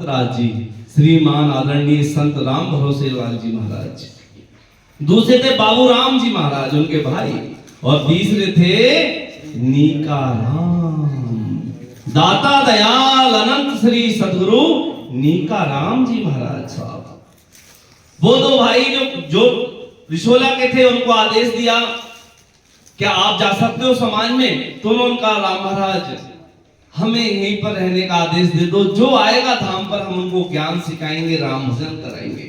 राज जी, श्रीमान आदरणीय संत राम भरोसे लाल जी महाराज। दूसरे थे बाबू राम जी महाराज, उनके भाई। और तीसरे थे नीका राम, दाता दयाल अनंत श्री सदगुरु नीका राम जी महाराज साहब। वो दो भाई जो रिशोला के थे, उनको आदेश दिया क्या आप जा सकते हो समाज में? तो उन्होंने कहा राम महाराज हमें यहीं पर रहने का आदेश दे दो, जो आएगा धाम पर हम उनको ज्ञान सिखाएंगे, राम भजन कराएंगे।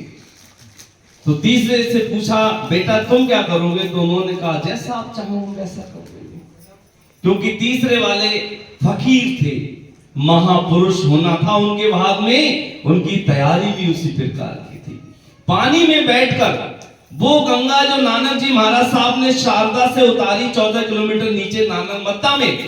तो तीसरे से पूछा बेटा तुम क्या करोगे? तो उन्होंने कहा जैसा आप चाहोगे वैसा करोगे। क्योंकि तीसरे वाले फकीर थे, महापुरुष होना था उनके भाग में, उनकी तैयारी भी उसी प्रकार की थी। पानी में बैठकर वो गंगा जो नानक जी महाराज साहब ने शारदा से उतारी 14 किलोमीटर नीचे नानक मत्ता में,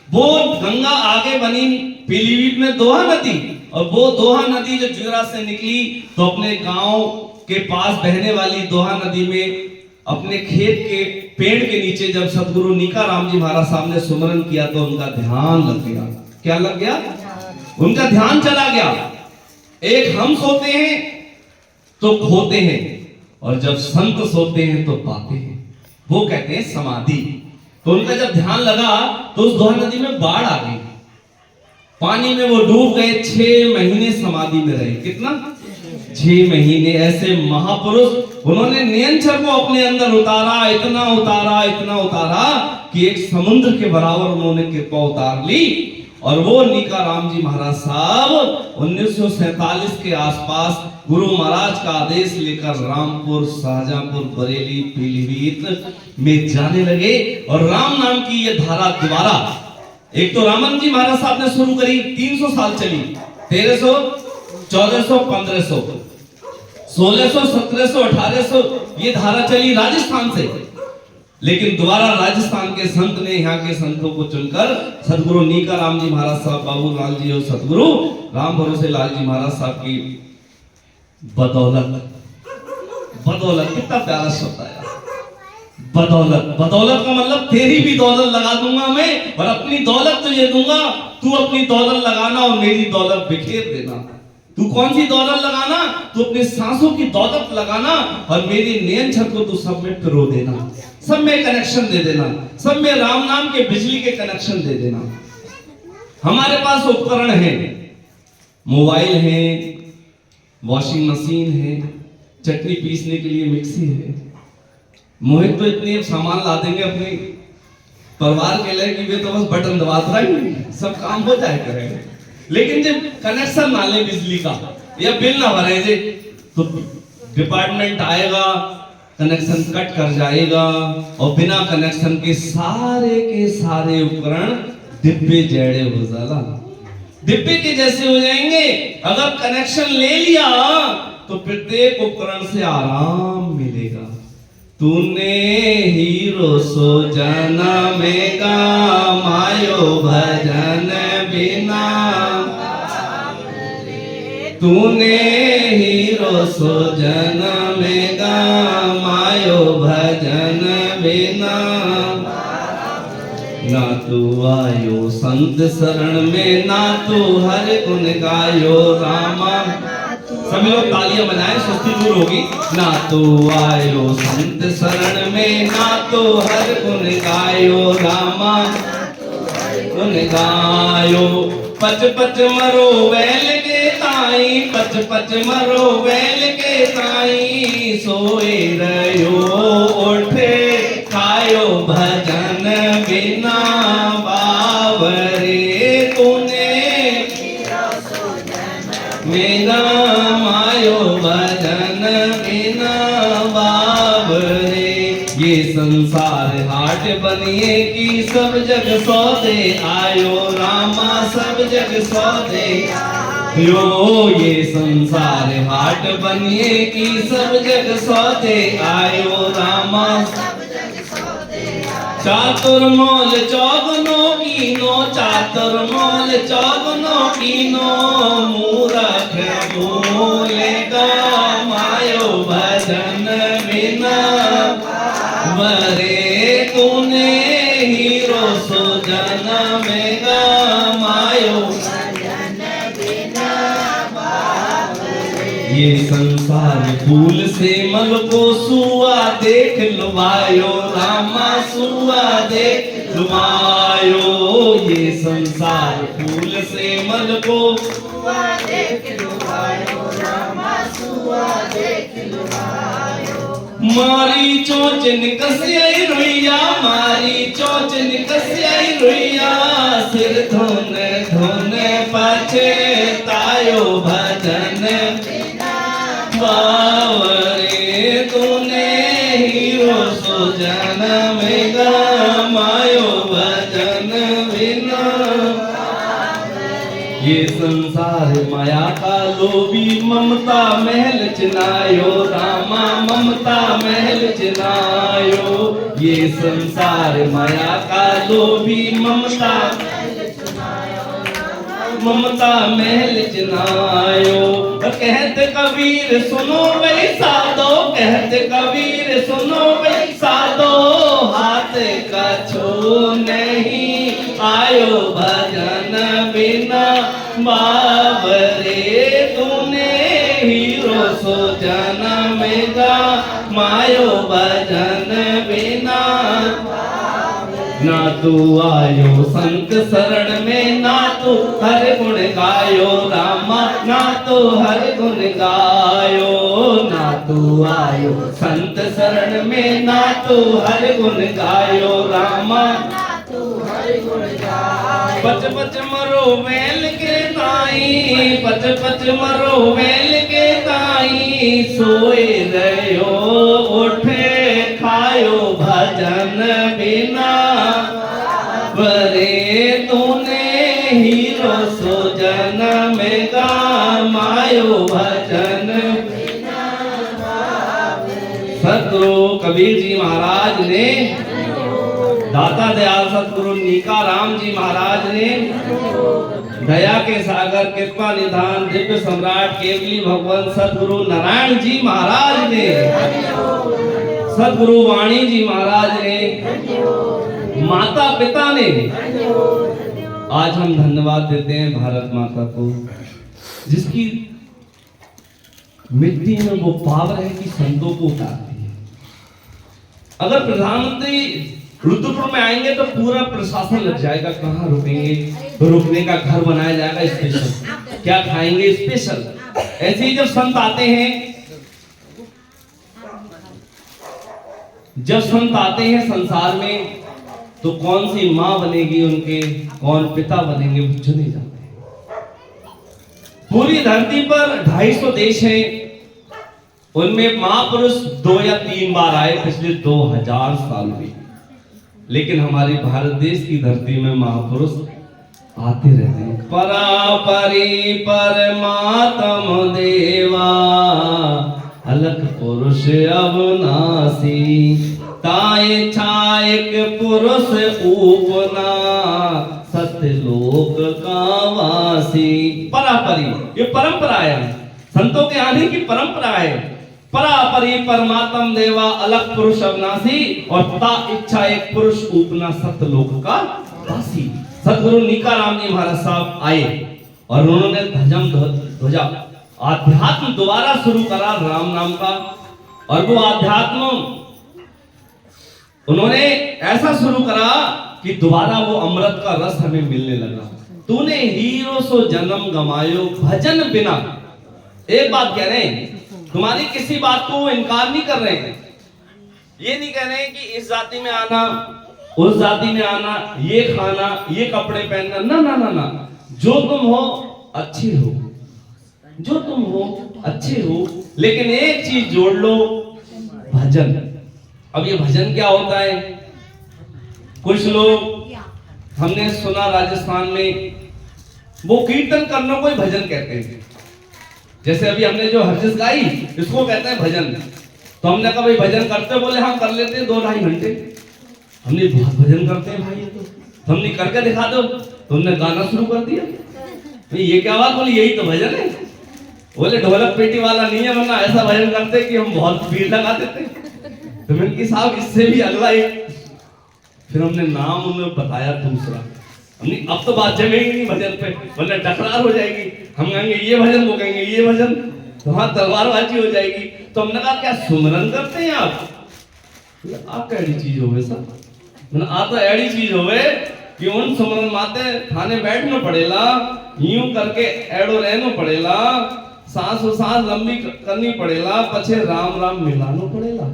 वो गंगा आगे बनी पीलीभीत में दोहा नदी, और वो दोहा नदी जो जुरा से निकली तो अपने गांव के पास बहने वाली दोहा नदी में अपने खेत के पेड़ के नीचे जब सदगुरु नीका राम जी महाराज साहब ने सुमरन किया तो उनका ध्यान लग गया। क्या लग गया? उनका ध्यान चला गया। एक हम सोते हैं तो खोते हैं, और जब संत सोते हैं तो पाते हैं, वो कहते हैं समाधि। तो उनका जब ध्यान लगा तो उस दोहा नदी में बाढ़ आ गई, पानी में वो डूब गए। 6 महीने समाधि में रहे। कितना? 6 महीने। ऐसे महापुरुष, उन्होंने नियंत्रण को अपने अंदर उतारा, इतना उतारा, इतना उतारा कि एक समुद्र के बराबर उन्होंने कृपा उतार ली। और वो नीका राम जी महाराज साहब 1947 के आसपास गुरु महाराज का आदेश लेकर रामपुर, शाहजहांपुर, बरेली, पीलीभीत में जाने लगे। और राम नाम की ये धारा दोबारा, एक तो रामन जी महाराज साहब ने शुरू करी, 300 साल चली, 1300, 1400, 1500, 1600, 1700, 1800 ये धारा चली राजस्थान से। लेकिन दोबारा राजस्थान के संत ने यहाँ के संतों को चुनकर सदगुरु नीका राम जी महाराज साहब, बाबू लाल जी और सदगुरु राम भरोसे लाल जी महाराज साहब की बदौलत, बदौलत कितना प्यारा शब्द आया, बदौलत। बदौलत का मतलब तेरी भी दौलत लगा दूंगा मैं, और अपनी दौलत तुझे दूंगा, तू अपनी दौलत लगाना और मेरी दौलत बिखेर देना। तू कौन सी दौलत लगाना? तू अपने सांसों की दौलत लगाना, और मेरी नियंत्रण को तू सब में पिरो देना, सब में कनेक्शन दे देना, सब में राम नाम के बिजली के कनेक्शन दे देना। हमारे पास उपकरण है, मोबाइल है, वॉशिंग मशीन है, चटनी पीसने के लिए मिक्सी है। मोहित तो इतने सामान ला देंगे अपने परिवार के लिए कि वे तो बस बटन दबाते रहेंगे, सब काम हो जाए करेंगे। लेकिन जब कनेक्शन ना ले बिजली का या बिल ना भरे तो डिपार्टमेंट आएगा, कनेक्शन कट कर जाएगा, और बिना कनेक्शन के सारे उपकरण डिब्बे जड़े हो जाला, डिब्बे के जैसे हो जाएंगे। अगर कनेक्शन ले लिया तो प्रत्येक उपकरण से आराम मिलेगा। तूने हीरो सो जन्मेगा, मायो भजन बिना, तूने हीरो सो जन्मेगा, मायो भजन बिना। ना तू आयो संत शरण में, ना तू हर गुण गायो रामा। सभी लोग तालियां बजाएं, सुस्ती दूर होगी। ना तो आयो संत शरण में, ना तो हर गुण गायो रामा, गुण गायो। पच पच मरो वैल के ताई, पच पच मरो वैल के ताई, सोए रहो उठे खायो भजन बिना बावरे। तूने मेरा मायो भजन बिना बाबरे। ये संसार हाट बनिए कि सब जग सौदे आयो रामा, सब जग सौदे यो। ये संसार हाट बनिए कि सब जग सौदे आयो रामा, चातुर्मौल चौगनो कीनो, चातुर्मौल चौगनो कीनो, मूरख भूलेगा मायो भजन बिना वरे। तूने हीरो सो जन्मेगा, मायो भजन बिना ये संसार फूल से मल को सुआ देख लुभायो रामा सुआ देख लुभायो। ये संसार फूल से मल को सुआ देख लुभायो रामा सुआ देख लुभायो। मारी चोंच निकसियाई रुइया मारी चोंच निकसियाई रुइया सिर धोने धोने पछतायो भजन बावरे तूने हीरो सो जन्म गमायो भजन बिना। ये संसार माया का लोभी ममता महल चिनायो रामा ममता महल चिनायो। ये संसार माया का लोभी ममता ममता महल चिनायो। कहत कबीर सुनो भाई साधो कहत कबीर सुनो भाई साधो हाथ का छो नहीं आयो भजन बिना बाबरे तूने हीरो सो जन्म मायो भजन बिना। ना तू आयो संत शरण में ना तू हर गुण गायो रामा ना तू हर गुण गायो। ना तू आयो संत शरण में ना तू हर गुण गायो रामा पच पच मरो वेल के ताई पच पच मरो वेल के ताई सोए रहो उठे खायो भजन बिना बरे तूने हीरो सो जन्म गमायो भजन। सतगुरु कबीर जी महाराज ने दाता दयाल सतगुरु नीकाराम जी महाराज ने दया के सागर कृपा निधान दिव्य सम्राट केवली भगवान सतगुरु नारायण जी महाराज ने सतगुरु वाणी जी महाराज ने माता पिता ने आज हम धन्यवाद देते हैं भारत माता को जिसकी मिट्टी में वो पावर है कि संतों को उतारती है। अगर प्रधानमंत्री रुद्रपुर में आएंगे तो पूरा प्रशासन लग जाएगा कहाँ रुकेंगे रुकने का घर बनाया जाएगा स्पेशल क्या खाएंगे स्पेशल। ऐसे ही जब संत आते हैं संसार में तो कौन सी माँ बनेगी उनके कौन पिता बनेंगे वो चुने जाते हैं। पूरी धरती पर 250 देश हैं उनमें महापुरुष 2 या 3 बार आए पिछले 2000 साल में। लेकिन हमारे भारत देश की धरती में महापुरुष आते रहते हैं। परापरि परमात्म देवा अलख पुरुष अविनाशी ताए छायक पुरुष ऊपना सत्यलोक का वासी। परापरि ये परंपरा है संतों के आने की परंपरा है। परापरि परमात्म देवा अलग पुरुष अविनाशी और ता इच्छा एक पुरुष उपना सत्यलोक का वासी। सतगुरु नीकाराम जी महाराज साहब आए और उन्होंने धर्म ध्वजा आध्यात्म दोबारा शुरू करा राम नाम का। और वो आध्यात्म उन्होंने ऐसा शुरू करा कि दोबारा वो अमृत का रस हमें मिलने लगा। तूने हीरो सो जन्म गमायो भजन बिना। एक बात कह रहे हैं तुम्हारी किसी बात को वो इनकार नहीं कर रहे हैं। ये नहीं कह रहे हैं कि इस जाति में आना उस जाति में आना ये खाना ये कपड़े पहनना ना ना ना ना। जो तुम हो अच्छे हो जो तुम हो अच्छे हो लेकिन एक चीज जोड़ लो भजन। अब ये भजन क्या होता है। कुछ लोग हमने सुना राजस्थान में वो कीर्तन करने को ही भजन कहते हैं। जैसे अभी हमने जो हरजिस गाई इसको कहते हैं भजन। तो हमने कहा भाई भजन करते बोले हाँ कर लेते हैं 2-2.5 घंटे। हमने बहुत भजन करते हैं भाई तो हमने करके दिखा दो। तो हमने गाना शुरू कर दिया। भाई ये क्या बात बोली यही तो भजन है। बोले ढोलक पेटी वाला नहीं है वरना ऐसा भजन करते कि हम बहुत भीड़ लगा देते। तो मैंने कि साहब इससे भी अगला एक फिर हमने नाम उन्हें बताया दूसरा। हमने अब तो बात जमेगी नहीं भजन पे वरना टकरार हो जाएगी। हम कहेंगे ये भजन वो कहेंगे ये भजन। तो हाँ तलवारबाजी हो जाएगी। तो हमने कहा क्या सुमरन करते हैं आप? आप एड़ी चीज होवे सर, मैंने आ तो एड़ी चीज होवे कि उन सुमरन माते थाने बैठना पड़ेला, यूं करके एड़ो रहनो पड़ेला, सांस लंबी करनी पड़ेला, पछे राम राम मिलानो पड़ेला।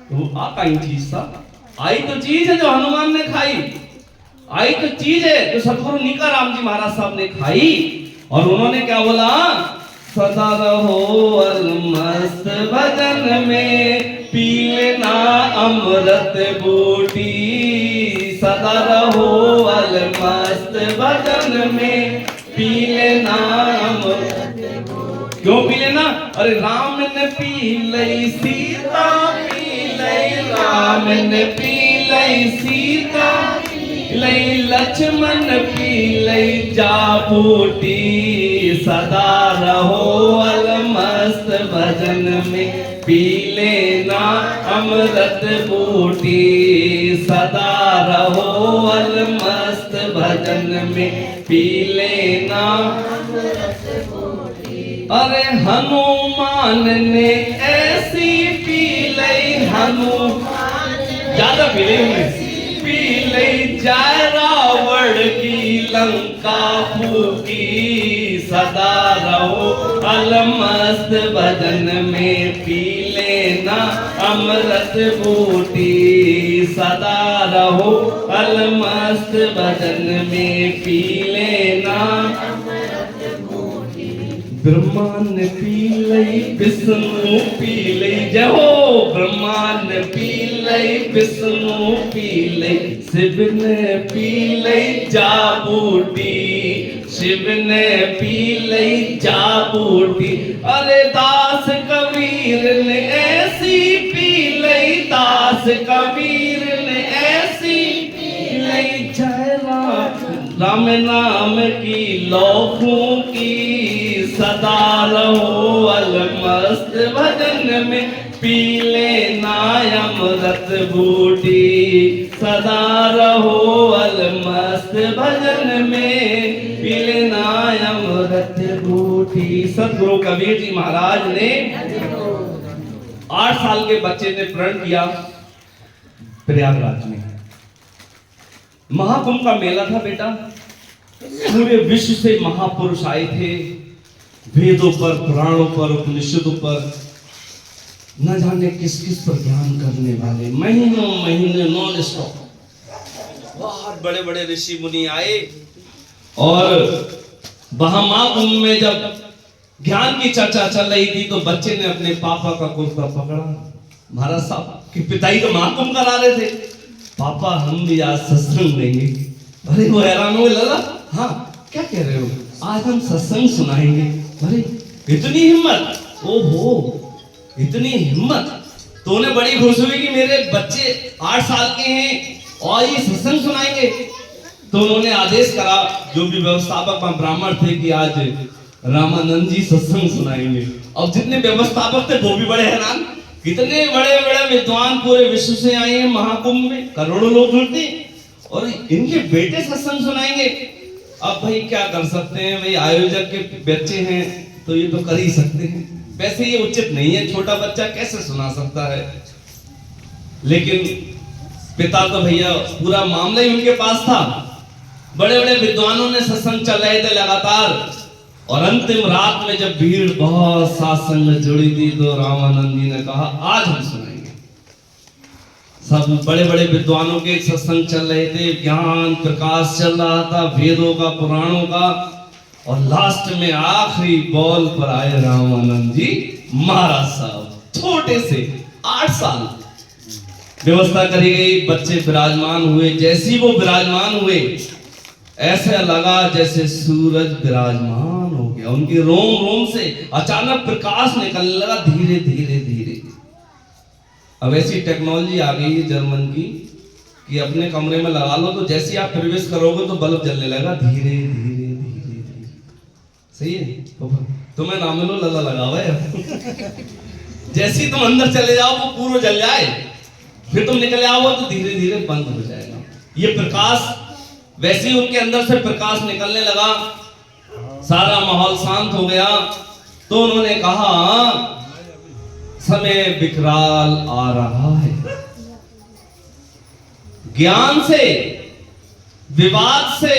तो आ कहीं चीज सा आई तो चीज है जो हनुमान ने खाई, आई तो चीज है जो सतगुरु नीकाराम जी महाराज साहब ने खाई। और उन्होंने क्या बोला? सदा रहो मस्त भजन में, पी लेना अमृत बूटी। सदा रहो मस्त भजन में, पी लेना अमृत बूटी। क्यों पी लेना? अरे राम ने पी लई सीता, पी लई राम ने पी लई सीता, लई लक्ष्मण पी लई जाबूटी। सदा रहो मस्त भजन में, पी लेना अमृत बूटी। सदा रहो मस्त भजन में, पी लेना अमृत बूटी। अरे हनुमान ने ऐसी पी लई, हनुमान ज्यादा पी लई, पी लई जाए रावण की लंका फूकी। सदा रहो मस्त भजन में, पी लेना अमृत बूटी। सदा रहो मस्त भजन में, पी लेना अमृत बूटी। ब्रह्मा ने पी लई, विष्णु पी लई, जय हो। ब्रह्मा ने पी लई, विष्णु पी लई, शिव ने पी लई जाबूटी। शिव ने पी लई जाबूटी। अरे दास कबीर ने ऐसी पी लई, दास कबीर ने ऐसी पी लई, जय राम नाम की लौखों की। सदा रहो मस्त भजन में, पी लेना अमृत बूटी। सदा रहो मस्त भजन में, पी लेना अमृत बूटी। सतगुरु कबीर जी महाराज ने 8 साल के बच्चे ने प्रण किया प्रयागराज में। महाकुंभ का मेला था बेटा, पूरे विश्व से महापुरुष आए थे, वेदों पर, पुराणों पर, उपनिषदों पर, न जाने किस किस पर ज्ञान करने वाले, महीनों महीने नॉन स्टॉप बहुत बड़े बड़े ऋषि मुनि आए। और वहां महाकुंभ में जब ज्ञान की चर्चा चल रही थी तो बच्चे ने अपने पापा का कुर्ता पकड़ा। महाराज साहब के पिताई तो महाकुंभ करा रहे थे, पापा हम भी आज सत्संग देंगे। अरे वो हैरान हुए, लगा हाँ क्या कह रहे हो, आज हम सत्संग सुनाएंगे। अरे इतनी हिम्मत, ओहो इतनी हिम्मत। तो उन्हें बड़ी खुशी हुई कि मेरे बच्चे 8 साल के हैं और ये सत्संग सुनाएंगे। तो उन्होंने आदेश करा, जो भी व्यवस्थापक ब्राह्मण थे, कि आज रामानंद जी सत्संग सुनाएंगे। अब जितने व्यवस्थापक थे वो भी बड़े हैरान, कितने बड़े बड़े विद्वान पूरे विश्व से आए हैं महाकुंभ में, करोड़ों लोग जुड़ते और इनके बेटे सत्संग सुनाएंगे। अब भाई क्या कर सकते हैं, भाई आयोजक के बच्चे हैं तो ये तो कर ही सकते हैं। वैसे ये उचित नहीं है, छोटा बच्चा कैसे सुना सकता है। लेकिन पिता तो भैया पूरा मामला ही उनके पास था। बड़े बड़े विद्वानों ने सत्संग चल रहे थे लगातार, और अंतिम रात में जब भीड़ बहुत सात्संग जुड़ी थी तो रामानंद जी ने कहा आज हम सुनाएंगे। सब बड़े बड़े विद्वानों के सत्संग चल रहे थे, ज्ञान प्रकाश चल रहा था, वेदों का, पुराणों का, और लास्ट में आखिरी बॉल पर आए रामानंद जी महाराज साहब, छोटे से 8 साल। व्यवस्था करी गई, बच्चे विराजमान हुए। जैसी वो विराजमान हुए ऐसा लगा जैसे सूरज विराजमान हो गया, उनके रोम रोम से अचानक प्रकाश निकलने लगा, धीरे धीरे धीरे। अब ऐसी टेक्नोलॉजी आ गई है जर्मन की कि अपने कमरे में लगा लो तो जैसे आप प्रवेश करोगे तो बल्ब जलने लगा, धीरे धीरे धीरे धीरे। सही है, तुम्हें नाम लो लल्ला लगा हुआ है। जैसे तुम अंदर चले जाओ वो पूरा जल जाए, फिर तुम निकले आओ तो धीरे धीरे बंद हो जाएगा ये प्रकाश। वैसे ही उनके अंदर से प्रकाश निकलने लगा, सारा माहौल शांत हो गया। तो उन्होंने कहा समय विकराल आ रहा है, ज्ञान से, विवाद से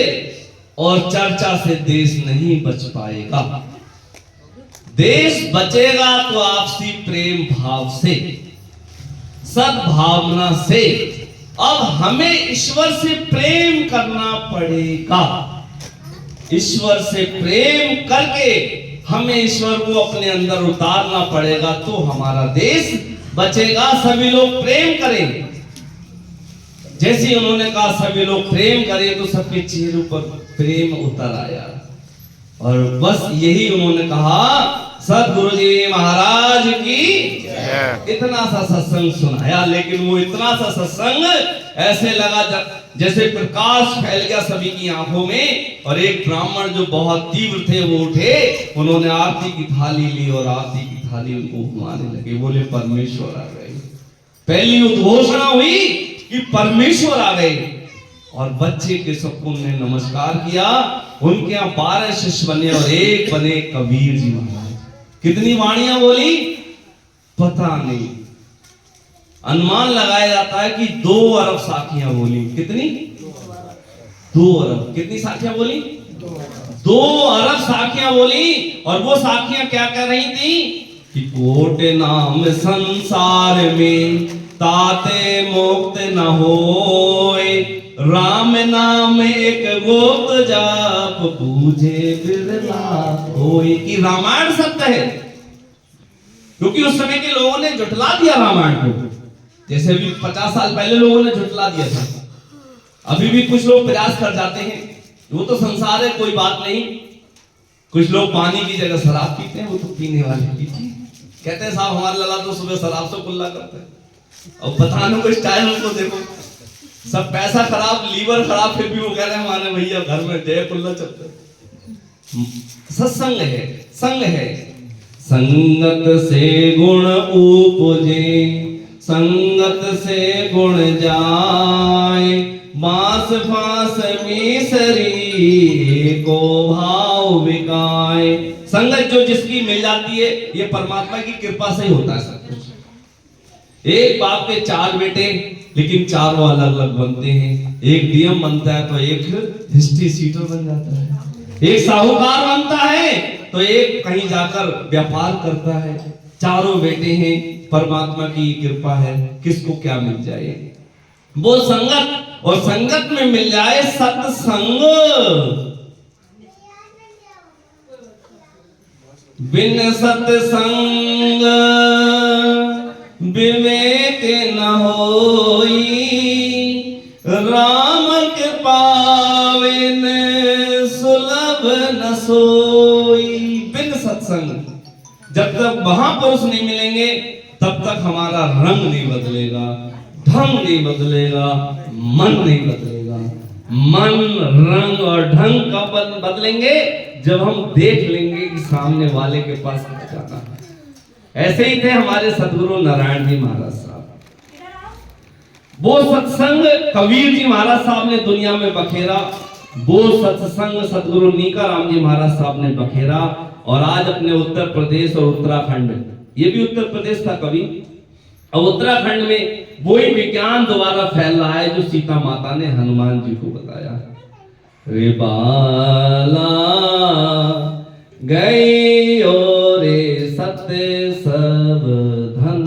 और चर्चा से देश नहीं बच पाएगा। देश बचेगा तो आपसी प्रेम भाव से, सद्भावना से। अब हमें ईश्वर से प्रेम करना पड़ेगा। ईश्वर से प्रेम करके हमें ईश्वर को अपने अंदर उतारना पड़ेगा, तो हमारा देश बचेगा। सभी लोग प्रेम करें। जैसे उन्होंने कहा सभी लोग प्रेम करें, तो सबके चेहरों पर प्रेम उतर आया। और बस यही उन्होंने कहा, सदगुरु जी महाराज की इतना सा सत्संग सुनाया। लेकिन वो इतना सा सत्संग ऐसे लगा जैसे प्रकाश फैल गया सभी की आंखों में। और एक ब्राह्मण जो बहुत तीव्र थे वो उठे, उन्होंने आरती की थाली ली और आरती की थाली उनको घुमाने लगे। बोले परमेश्वर आ गए। पहली उद्घोषणा हुई कि परमेश्वर आ गए। और बच्चे के सबको ने नमस्कार किया। उनके यहाँ 12 शिष्य बने और एक बने कबीर जी महाराज। कितनी वाणियां बोली पता नहीं, अनुमान लगाया जाता है कि 2 अरब साखियां बोली। कितनी? 2 अरब। कितनी साखियां बोली? 2 अरब साखियां बोली। और वो साखियां क्या कह रही थी कि कोट नाम संसार में ताते मुक्त न होए, राम नाम एक गोप्त जाप पूजे बिरला होए। कि रामायण सत्य है, क्योंकि उस समय के लोगों ने झुठला दिया रामायण को। जैसे अभी 50 साल पहले लोगों ने झुठला दिया था, अभी भी कुछ लोग प्रयास कर जाते हैं। वो तो संसार है, कोई बात नहीं। कुछ लोग पानी की जगह शराब पीते हैं, वो तो पीने वाले पीते हैं। कहते हैं साहब हमारे लला तो सुबह शराब से कुल्ला करते हैं। और बताने को स्टाइल उनको देखो, सब पैसा खराब, लीवर खराब, फिर भी वो कह रहे हैं हमारे भैया घर में जय कुल्ला चलते। सत्संग है, संग है। संगत से गुण उपजे, संगत से गुण जाए, बांस फांस मिसरी को भाव बिकाए। संगत जो जिसकी मिल जाती है, ये परमात्मा की कृपा से ही होता है सब कुछ। एक बाप के 4 बेटे, लेकिन चारों अलग अलग बनते हैं। एक डीएम बनता है तो एक हिस्ट्री सीटर बन जाता है, एक साहूकार बनता है तो एक कहीं जाकर व्यापार करता है। चारों बेटे हैं, परमात्मा की कृपा है, किसको क्या मिल जाए। वो संगत, और संगत में मिल जाए सत्संग। बिन सत्संग विवेक न होई, राम के पावन सुलभ न सोई। बिन सत्संग, जब तक महापुरुष नहीं मिलेंगे तब तक हमारा रंग नहीं बदलेगा, ढंग नहीं बदलेगा, मन नहीं बदलेगा। मन, रंग और ढंग कब बदलेंगे? जब हम देख लेंगे कि सामने वाले के पास क्या जाना है। ऐसे ही थे हमारे सदगुरु नारायण जी महाराज साहब। वो सत्संग कबीर जी महाराज साहब ने दुनिया में बखेरा, वो सत्संग सदगुरु नीकाराम जी महाराज साहब ने बखेरा। और आज अपने उत्तर प्रदेश और उत्तराखंड, ये भी उत्तर प्रदेश था कभी, अब उत्तराखंड में वही विज्ञान दोबारा फैल रहा है जो सीता माता ने हनुमान जी को बताया। रे बाला गई और सत्य सब धन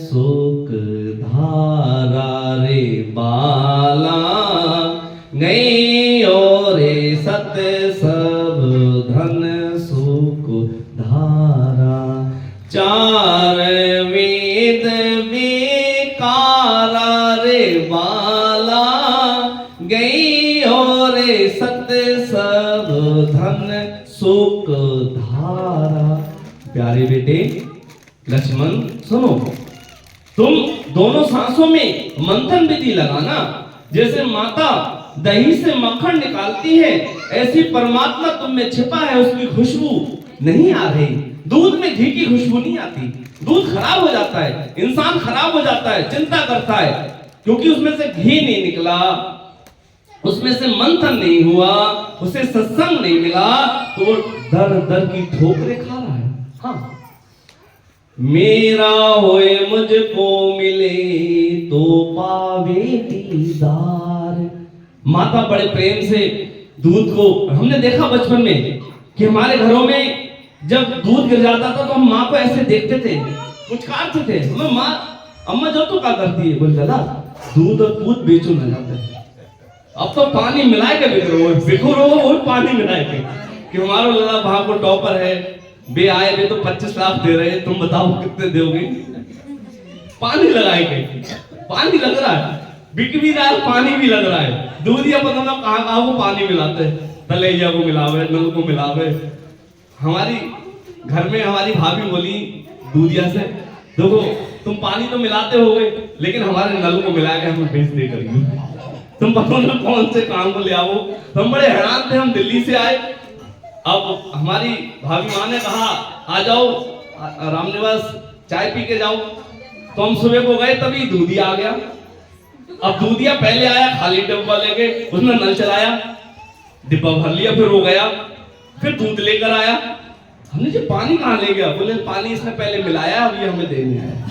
सुख धारा। रे बाला गई और सत्य सब धन सुख धारा। 4 वेद बेकारा। रे बाला गई और सत्य सब धन सुख धारा। प्यारे बेटे लक्ष्मण सुनो, तुम दोनों सांसों में मंथन विधि लगाना। जैसे माता दही से मक्खन निकालती है, ऐसी परमात्मा तुम में छिपा है, उसकी खुशबू नहीं आ रही। दूध में घी की खुशबू नहीं आती, दूध खराब हो जाता है, इंसान खराब हो जाता है, चिंता करता है, क्योंकि उसमें से घी नहीं निकला, उसमें से मंथन नहीं हुआ, उसे सत्संग नहीं मिला, तो वो दर दर की ठोकरें खा रहा है। हाँ, मेरा होए मुझको मिले तो पावे दीदार। माता बड़े प्रेम से दूध को, हमने देखा बचपन में कि हमारे घरों में जब दूध गिर जाता था तो हम माँ को ऐसे देखते थे, पुचकारते थे। हमें माँ, अम्मा जो तो क्या करती है, बोल दादा दूध और दूध बेचो ना जाते हैं। अब तो पानी मिलाए के बिको रहो वो पानी मिलाए के कि हमारा लड़ा वहां को टॉपर है, बे आए बे तो 25 लाख दे रहे हैं, तुम बताओ कितने दोगे। पानी लगाएंगे, पानी लग रहा है, बिक भी रहा है, पानी भी लग रहा है। दूधिया पता ना कहाँ कहाँ वो पानी मिलाते हैं, तलैया को मिलावे, नल को मिलावे। हमारी घर में हमारी भाभी बोली दूधिया से, देखो तुम पानी तो मिलाते होगे लेकिन हमारे नल को मिला के हमें बेच दे करिए, तुम पता ना कौन से काम को ले आओ। तो हम बड़े हैरान थे, हम दिल्ली से आए। अब हमारी भाभी माँ ने कहा आ जाओ रामनिवास चाय पी के जाओ। तो हम सुबह को गए, तभी दूधिया आ गया। अब दूधिया पहले आया खाली डिब्बा लेके, उसने नल चलाया, डिब्बा भर लिया, फिर वो गया, फिर दूध लेकर आया। हमने जो पानी कहाँ ले गया, बोले पानी इसने पहले मिलाया, अब ये हमें देने आया।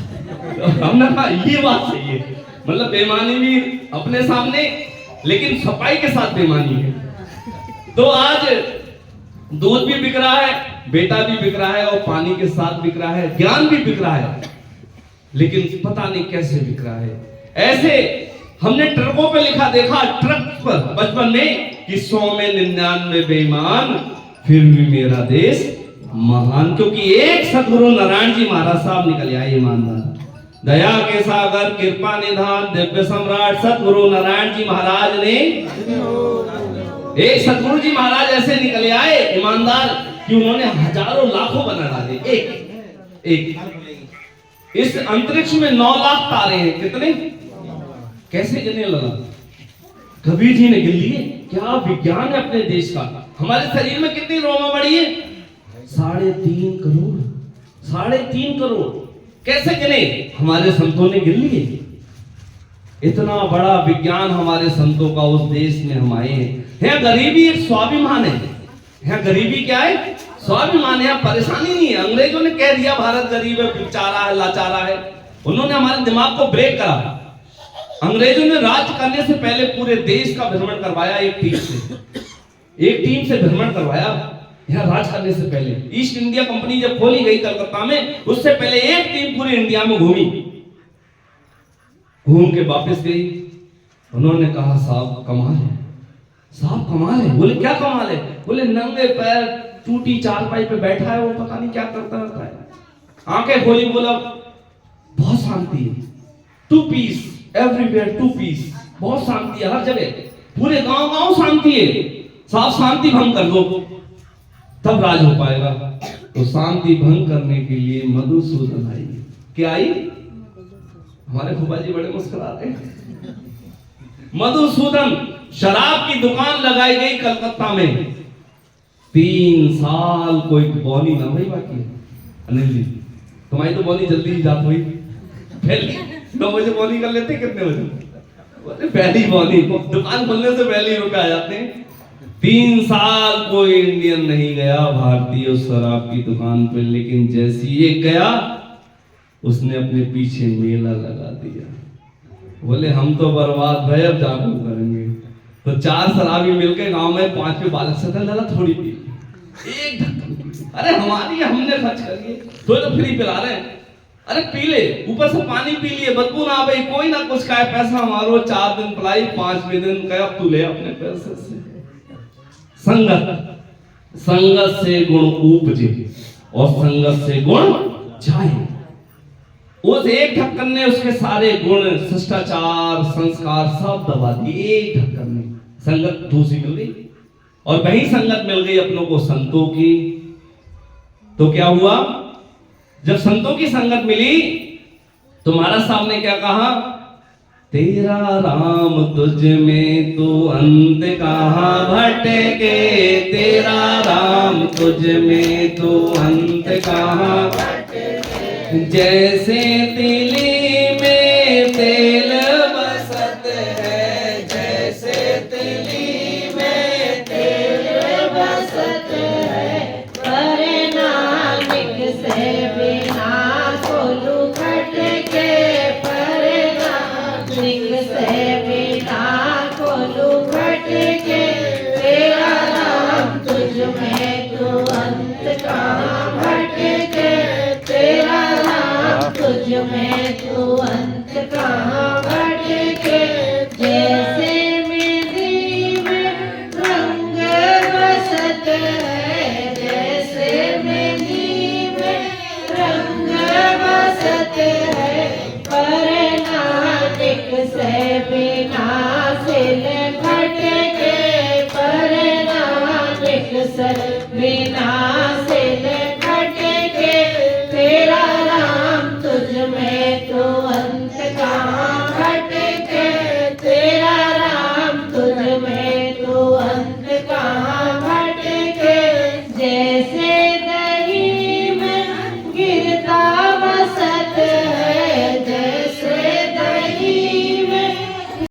तो हमने कहा ये बात सही है, मतलब बेईमानी भी अपने सामने लेकिन सफाई के साथ बेईमानी है। तो आज दूध भी बिक रहा है, बेटा भी बिक रहा है और पानी के साथ बिक रहा है, ज्ञान भी बिक रहा है, लेकिन पता नहीं कैसे बिक रहा है। ऐसे हमने ट्रकों पे लिखा देखा, ट्रक पर बचपन में कि 100 में 99 बेईमान फिर भी मेरा देश महान। क्योंकि एक सदगुरु नारायण जी महाराज साहब निकल आए ईमानदार, दया के सागर कृपा निधान दिव्य सम्राट सदगुरु नारायण जी महाराज ने, एक सदगुरु जी महाराज ऐसे निकले आए ईमानदार कि उन्होंने हजारों लाखों बना डाले। एक इस अंतरिक्ष में 9 लाख तारे हैं, कितने कैसे गिने लगा, कबीर जी ने गिन लिए। क्या विज्ञान है अपने देश का। हमारे शरीर में कितनी रोमा बड़ी है, 3.5 करोड़, 3.5 करोड़ कैसे गिने, हमारे संतों ने गिन लिए। इतना बड़ा विज्ञान हमारे संतों का उस देश में हम आए हैं। गरीबी एक स्वाभिमान है, गरीबी क्या है, स्वाभिमान है, परेशानी नहीं है। अंग्रेजों ने कह दिया भारत गरीब है, बेचारा है, लाचारा है। उन्होंने हमारे दिमाग को ब्रेक करा। अंग्रेजों ने राज करने से पहले पूरे देश का भ्रमण करवाया, एक टीम से भ्रमण करवाया। यहाँ राज करने से पहले ईस्ट इंडिया कंपनी जब खोली गई कलकत्ता में, उससे पहले एक टीम पूरे इंडिया में घूमी, घूम के वापस गई। उन्होंने कहा साहब कमाल है, साहब कमाल है। बोले क्या कमाल है, बोले नंगे पैर टूटी चारपाई पे बैठा है, वो पता नहीं क्या करता रहता है। आंखें खोली, बोला बहुत शांति है, 2 पीस एवरीवेयर, 2 पीस, बहुत शांति है हर जगह, पूरे गांव शांति है। साहब शांति भंग कर दो तब राज हो पाएगा। तो शांति भंग करने के लिए मधुसूदन आई। क्या आई, हमारे फूफा जी बड़े मुस्कुराते हैं। मधुसूदन शराब की दुकान लगाई गई कलकत्ता में। 3 साल कोई बौनी ना हुई। बाकी अनिल जी तुम्हारी तो बौनी जल्दी ही जात हुई, पहले 9 बजे बौनी कर लेते, कितने बजे पहली बौनी, दुकान खोलने से पहले ही रुका जाते हैं। 3 साल कोई इंडियन नहीं गया भारतीय उस शराब की दुकान पे, लेकिन जैसे ही गया उसने अपने पीछे मेला लगा दिया। बोले हम तो बर्बाद भय, अब जागरूक करेंगे। तो 4 शराबी मिलकर गांव में 5वें बालक से लगा थोड़ी पी, एक ढक्कन, अरे हमारी हमने खर्च करिए, तो फ्री पिला रहे हैं, अरे पी ले, ऊपर से पानी पी लिए, बदबू ना भाई, कोई ना कुछ खाए, पैसा हमारो 4 दिन पिलाई, 5वें दिन कहे अब तू ले अपने पैसे से। संगत से गुण उपजे और संगत से गुण जाए। उस एक ढक्कन ने उसके सारे गुण, शिष्टाचार, संस्कार सब दबा दिए एक ढक्कन में। संगत दूसरी मिल गई और वही संगत मिल गई अपनों को संतों की। तो क्या हुआ, जब संतों की संगत मिली तो महाराज साहब ने क्या कहा, तेरा राम तुझ में तो अंत कहाँ भटके, तेरा राम तुझ में तो अंत कहाँ भटके, जैसे तिली में तेल बसत है, जैसे तिली में तेल बसत है, पर नानक से में तो अंत कहाँ